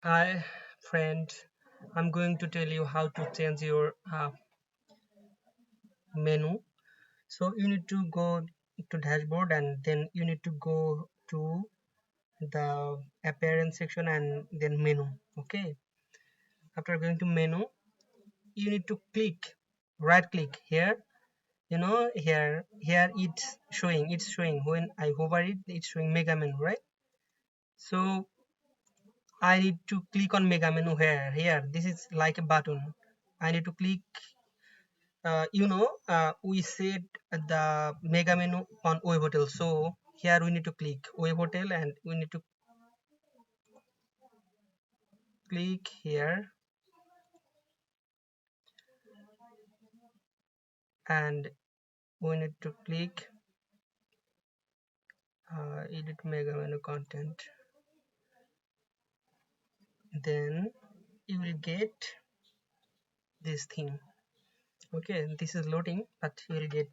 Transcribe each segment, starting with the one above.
Hi friend, I'm going to tell you how to change your menu. So you need to go to dashboard and then you need to go to the appearance section and then menu. Okay, after going to menu you need to click, right click here. Here it's showing when I hover it's showing mega menu, right? So I need to click on mega menu here. This is like a button. I need to click. We set the mega menu on web hotel. So here we need to click web hotel and we need to click here and we need to click edit mega menu content. Then you will get this thing. Okay, this is loading, but you will get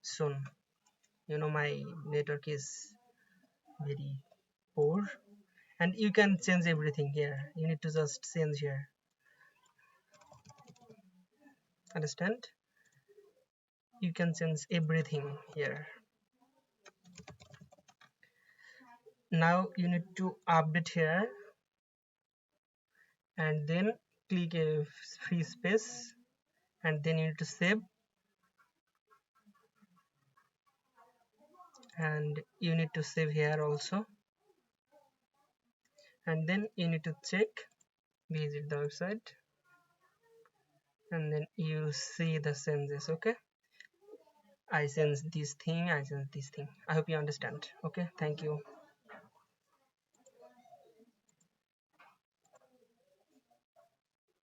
soon. My network is very poor and you can change everything here. You need to just change here. Understand? You can change everything here. Now you need to update here and then click a free space and then you need to save and you need to save here also and then you need to check, visit the website and then you see the changes. Okay, I sense this thing, I sense this thing. I hope you understand. Okay, thank you.